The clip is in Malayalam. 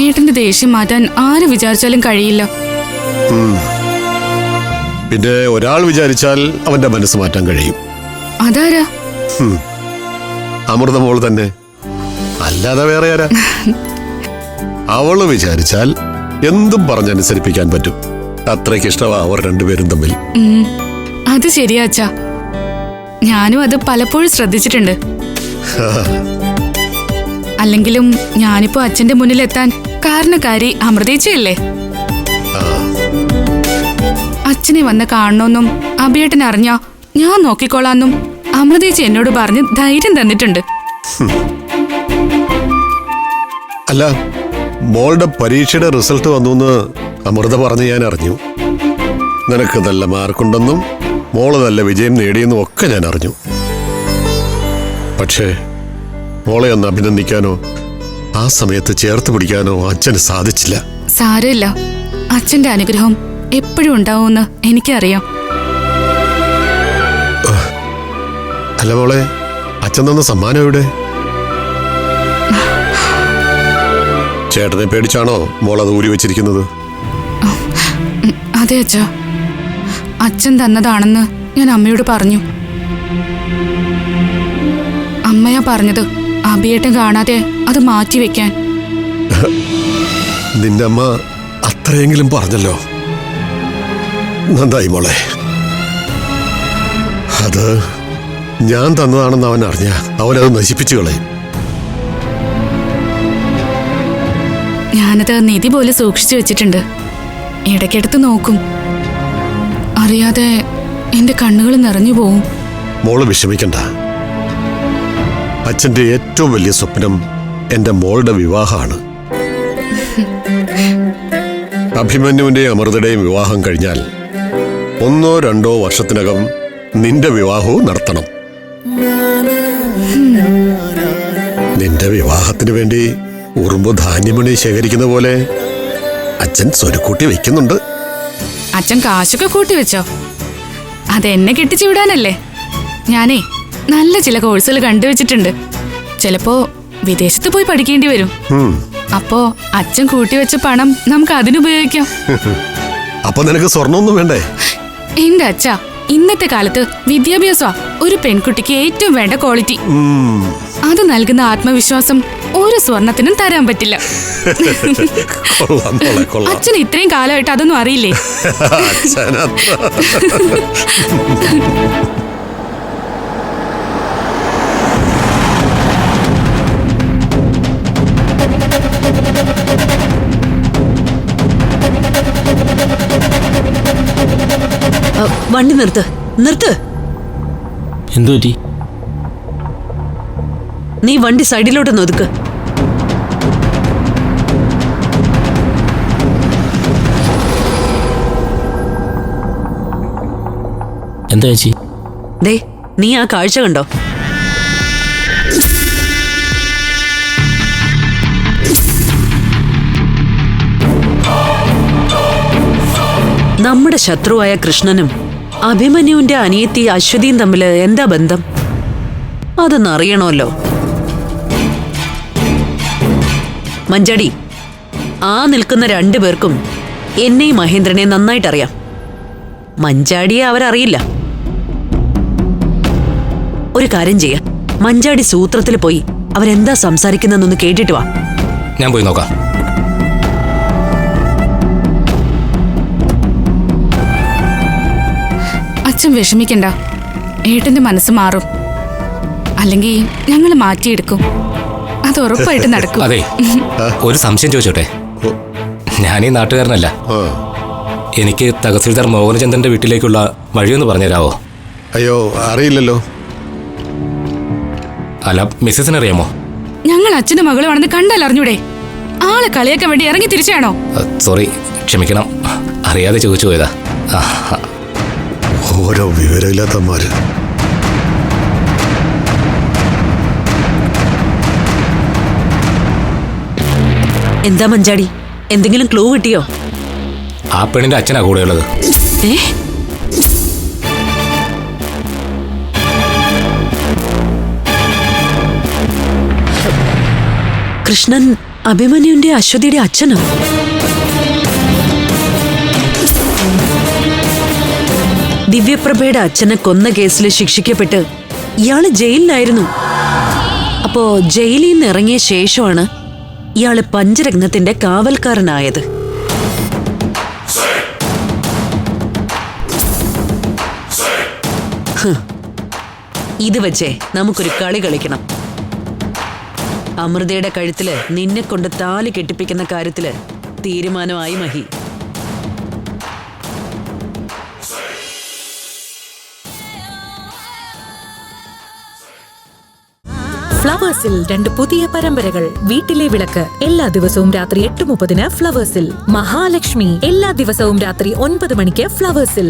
ഏട്ടന്റെ ദേഷ്യം മാറ്റാൻ ആര് വിചാരിച്ചാലും കഴിയില്ല. പിന്നെ ഒരാൾ വിചാരിച്ചാൽ അവന്റെ മനസ്സ് മാറ്റാൻ കഴിയും. അതാരാ? അമൃത മോൾ തന്നെ, അല്ലാതെ വേറെ ആരാ? അവള് വിചാരിച്ചാൽ എന്തും പറഞ്ഞനുസരിപ്പിക്കാൻ പറ്റും. അത്രയ്ക്ക് ഇഷ്ടമാ അവർ രണ്ടുപേരും തമ്മിൽ. അത് ശരിയാ അച്ഛാ, ഞാനും അത് പലപ്പോഴും ശ്രദ്ധിച്ചിട്ടുണ്ട്. അല്ലെങ്കിലും ഞാനിപ്പോ അച്ഛന്റെ മുന്നിലെത്താൻ കാരണക്കാരി അമൃതേച്ചയല്ലേ. അച്ഛനെ വന്ന് കാണണമെന്നും അഭിയേട്ടൻ അറിഞ്ഞാ ഞാൻ നോക്കിക്കോളാന്നും അമൃതേച്ചി എന്നോട് പറഞ്ഞ് ധൈര്യം തന്നിട്ടുണ്ട്. അല്ല, മോളുടെ പരീക്ഷയുടെ റിസൾട്ട് വന്നു അമൃത പറഞ്ഞ് ഞാൻ അറിഞ്ഞു. നിനക്ക് നല്ല മാർക്കുണ്ടെന്നും മോള് നല്ല വിജയം നേടിയെന്നും ഒക്കെ ഞാൻ അറിഞ്ഞു. പക്ഷേ മോളെ ഒന്ന് അഭിനന്ദിക്കാനോ ആ സമയത്ത് ചേർത്ത് പിടിക്കാനോ അച്ഛന് സാധിച്ചില്ല. സാരമില്ല, അച്ഛന്റെ അനുഗ്രഹം എപ്പോഴും ഉണ്ടാവുമെന്ന് എനിക്കറിയാം. അല്ല മോളെ, അച്ഛൻ തന്ന സമ്മാനം എവിടെ? ചേട്ടനെ പേടിച്ചാണോ മോളത് ഊരി വെച്ചിരിക്കുന്നത്? അതെ അച്ഛാ, അച്ഛൻ തന്നതാണെന്ന് ഞാൻ അമ്മയോട് പറഞ്ഞു. അമ്മയാ പറഞ്ഞത് അഭിയേട്ടൻ കാണാതെ അത് മാറ്റിവെക്കാൻ. നിന്റെ അമ്മ അത്രയെങ്കിലും പറഞ്ഞല്ലോ. നന്നായി മോളെ. അത് ഞാൻ തന്നതാണെന്ന് അവൻ അറിഞ്ഞ അവനത് നശിപ്പിച്ചു കളയും. ഞാനത് നിധി പോലെ സൂക്ഷിച്ചു വെച്ചിട്ടുണ്ട്. ഇടയ്ക്കെടുത്ത് നോക്കും. അറിയാതെ എന്റെ കണ്ണുകൾ നിറഞ്ഞു പോവും. മോള് വിഷമിക്കണ്ട. അച്ഛന്റെ ഏറ്റവും വലിയ സ്വപ്നം എന്റെ മോളുടെ വിവാഹമാണ്. അഭിമന്യുവിന്റെയും അമൃതയുടെയും വിവാഹം കഴിഞ്ഞാൽ 1 or 2 വർഷത്തിനകം നിന്റെ വിവാഹവും നടത്തണം. നിന്റെ വിവാഹത്തിന് വേണ്ടി ഉറുമ്പ് ധാന്യമണി ശേഖരിക്കുന്ന പോലെ അച്ഛൻ സ്വരുക്കൂട്ടി വെക്കുന്നുണ്ട്. അച്ഛൻ കാശൊക്കെ കൂട്ടി വെച്ചോ? അതെന്നെ കെട്ടിച്ചു വിടാനല്ലേ? ഞാനേ നല്ല ചില കോഴ്സുകൾ കണ്ടുവച്ചിട്ടുണ്ട്. ചിലപ്പോ വിദേശത്ത് പോയി പഠിക്കേണ്ടി വരും. അപ്പോ അച്ഛൻ കൂട്ടിവെച്ച പണം നമുക്ക് അതിനുപയോഗിക്കാം. അപ്പൊ നിനക്ക് സ്വർണ്ണമൊന്നും വേണ്ടേ? എന്റെ അച്ഛ, ഇന്നത്തെ കാലത്ത് വിദ്യാഭ്യാസ ഒരു പെൺകുട്ടിക്ക് ഏറ്റവും വേണ്ട ക്വാളിറ്റി. അത് നൽകുന്ന ആത്മവിശ്വാസം ഒരു സ്വർണത്തിനും തരാൻ പറ്റില്ല. അച്ഛന് ഇത്രയും കാലമായിട്ട് അതൊന്നും അറിയില്ലേ? വണ്ടി നിർത്ത്, നിർത്ത്. എന്തു പറ്റി? നീ വണ്ടി സൈഡിലോട്ട് ഒതുക്ക്. എന്താ ചേച്ചി? ദേ, നീ ആ കാഴ്ച കണ്ടോ? നമ്മുടെ ശത്രുവായ കൃഷ്ണനും അഭിമന്യുവിന്റെ അനിയത്തി അശ്വതിയും തമ്മിൽ എന്താ ബന്ധം? അതൊന്നും അറിയണമല്ലോ. മഞ്ചാടി, ആ നിൽക്കുന്ന 2 പേർക്കും എന്നെയും മഹേന്ദ്രനെ നന്നായിട്ടറിയാം. മഞ്ചാടിയെ അവരറിയില്ല. ഒരു കാര്യം ചെയ്യാം, മഞ്ചാടി സൂത്രത്തിൽ പോയി അവരെന്താ സംസാരിക്കുന്നതെന്നൊന്ന് കേട്ടിട്ട് വാ. ഞാൻ പോയി നോക്കാം. അച്ഛൻ വിഷമിക്കണ്ട, ഏട്ടന്റെ മനസ്സ് മാറും. അല്ലെങ്കിൽ ഞങ്ങൾ മാറ്റിയെടുക്കും. അത് ഉറപ്പായിട്ട് നടക്കും. അതെ, ഒരു സംശയം ചോദിച്ചോട്ടെ? ഞാനീ നാട്ടുകാരനല്ല. എനിക്ക് തഹസിൽദാർ മോഹനചന്ദ്രന്റെ വീട്ടിലേക്കുള്ള വഴിയൊന്ന് പറഞ്ഞുതരാവോ? അയ്യോ, അറിയില്ലല്ലോ. അല്ല, മിസ്സസിന് അറിയാമോ? ഞങ്ങൾ അച്ഛന്റെ മകളുമാണെന്ന് കണ്ടാൽ അറിഞ്ഞൂടെ? ആളെ കളിയാക്കാൻ വേണ്ടി ഇറങ്ങി തിരിച്ചാണോ? സോറി, ക്ഷമിക്കണം, അറിയാതെ ചോദിച്ചു പോയതാ. ഓരോ വിവരമില്ലാത്തമാര്. എന്താ മഞ്ചാടി, എന്തെങ്കിലും ക്ലൂ കിട്ടിയോ? ആ പെണ്ണിന്റെ അച്ഛനാ കൂടെയുള്ളത്. കൃഷ്ണൻ അഭിമന്യുവിന്റെ അശ്വതിയുടെ അച്ഛനോ? ദിവ്യപ്രഭയുടെ അച്ഛനെ കൊന്ന കേസിൽ ശിക്ഷിക്കപ്പെട്ട് ഇയാള് ജയിലിലായിരുന്നു. അപ്പോ ജയിലിൽ നിന്ന് ഇറങ്ങിയ ശേഷമാണ് ഇയാള് പഞ്ചരത്നത്തിന്റെ കാവൽക്കാരനായത്. ഇത് വെച്ചേ നമുക്കൊരു കളി കളിക്കണം. അമൃതയുടെ കഴുത്തില് നിന്നെ കൊണ്ട് താലി കെട്ടിപ്പിക്കുന്ന കാര്യത്തില് തീരുമാനമായി മഹി. ഫ്ലവേഴ്സിൽ 2 പുതിയ പരമ്പരകൾ. വീട്ടിലെ വിളക്ക് എല്ലാ ദിവസവും രാത്രി 8:30 ഫ്ലവേഴ്സിൽ. മഹാലക്ഷ്മി എല്ലാ ദിവസവും രാത്രി 9 മണിക്ക് ഫ്ലവേഴ്സിൽ.